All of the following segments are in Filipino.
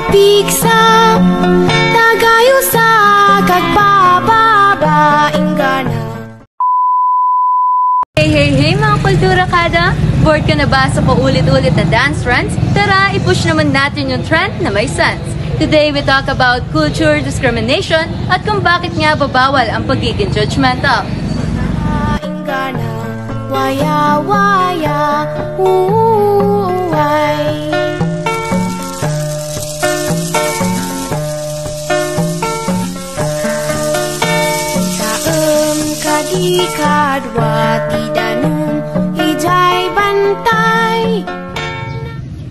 pigsa tagayo sa kagpapabaing gana. Hey mga kultura kada! Bored ka na ba sa paulit-ulit na dance trends? Tara, i-push naman natin yung trend na may sense. Today we talk about culture discrimination at kung bakit nga babawal ang pagiging judgmental. Ingana, waya waya, uway. Taem kadikadwa tidanum hijay bantay.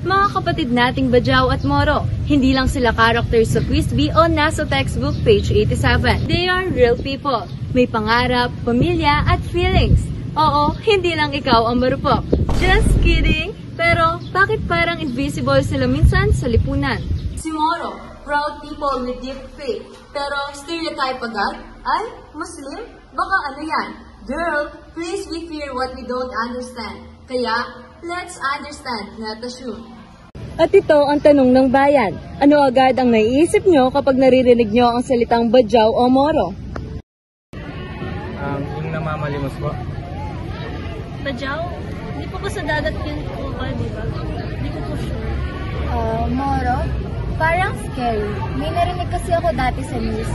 Mga kapatid nating Bajau at Moro, hindi lang sila characters sa Quiz Bee o nasa textbook page 87. They are real people. May pangarap, pamilya at feelings. Oo, hindi lang ikaw ang marupok. Just kidding! Pero bakit parang invisible sila minsan sa lipunan? Si Moro, proud people with deep faith. Pero stereotype agad? Ay, Muslim? Baka ano yan? Girl, please we fear what we don't understand. Kaya, let's understand, not assume. At ito ang tanong ng bayan. Ano agad ang naiisip nyo kapag naririnig nyo ang salitang Bajau o Moro? Yung namamalimos po. Bajau? Hindi po ko sa dagat yun po ba, di ba? Hindi ko po sure. Moro? Parang scary. May narinig kasi ako dati sa news.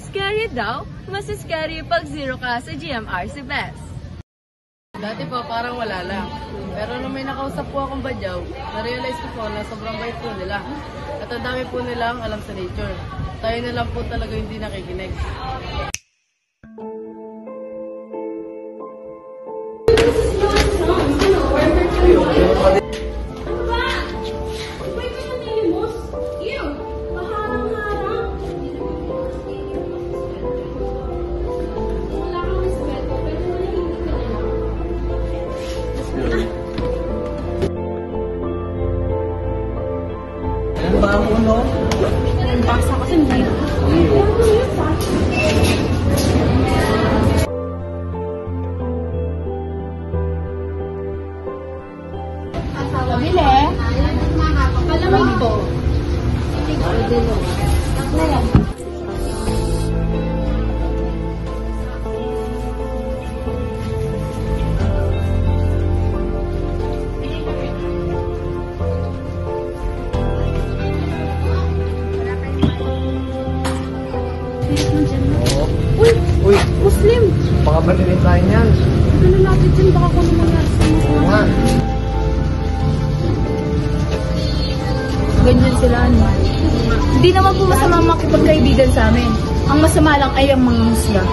Scary daw? Mas scary pag zero ka sa GMRC Best. Dati po parang wala lang. Pero nung may nakausap po akong Bajau, na-realize ko po na sobrang bait po nila. At ang dami po nilang alam sa nature. Tayo na lang po talaga hindi nakikinig. Ano ba ang uno? Basa ko sa nila. Pabili. Palamig po. Uy! Muslim! Baka batilin tayo niyan. Ano natin dyan? Baka kung ano nangyari sa Oo nga. Ganyan sila, ano? Hindi naman po masama makipagkaibigan sa amin. Ang masama lang ay ang mga musya.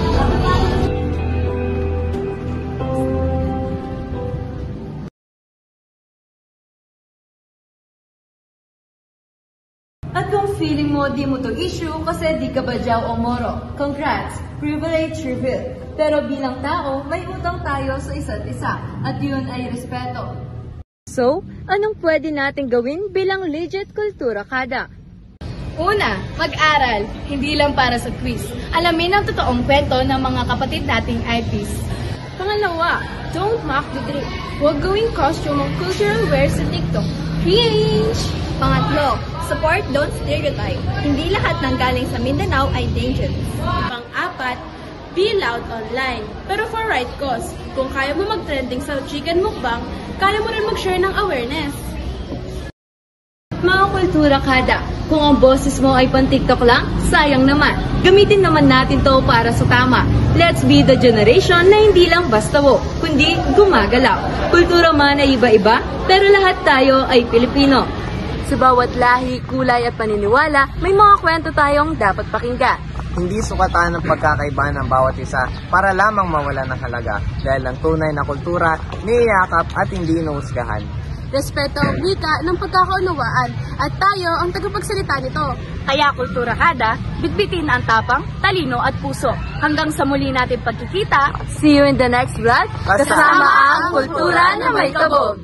At kung feeling mo di mo to issue kasi di ka Bajau o Moro, congrats! Privilege revealed. Pero bilang tao, may utang tayo sa isa't isa at yun ay respeto. So, anong pwede natin gawin bilang legit kultura kada? Una, mag-aral. Hindi lang para sa quiz. Alamin ang totoong kwento ng mga kapatid nating IPs. Pangalawa, don't mock the drip. Huwag gawing costume ang cultural wear sa TikTok. Cringe! Pangatlo, support, don't stereotype. Hindi lahat ng galing sa Mindanao ay dangerous. Pang-apat, be loud online. Pero for right cause. Kung kaya mo mag-trending sa chicken mukbang, kaya mo rin mag-share ng awareness. Mga kultura kada, kung ang boses mo ay pan-TikTok lang, sayang naman. Gamitin naman natin to para sa tama. Let's be the generation na hindi lang basta wo, kundi gumagalaw. Kultura man ay iba-iba, pero lahat tayo ay Pilipino. Sa bawat lahi, kulay at paniniwala, may mga kwento tayong dapat pakinggan. Hindi sukatan ng pagkakaiba ng bawat isa para lamang mawala ng halaga dahil ang tunay na kultura, niyayakap at hindi inuhusgahan. Respeto ang wika ng pagkakaunawaan at tayo ang tagapagsalita nito. Kaya kultura kada, bitbitin ang tapang, talino at puso. Hanggang sa muli natin pagkikita, See you in the next vlog. Kasama ang kultura na may kabog.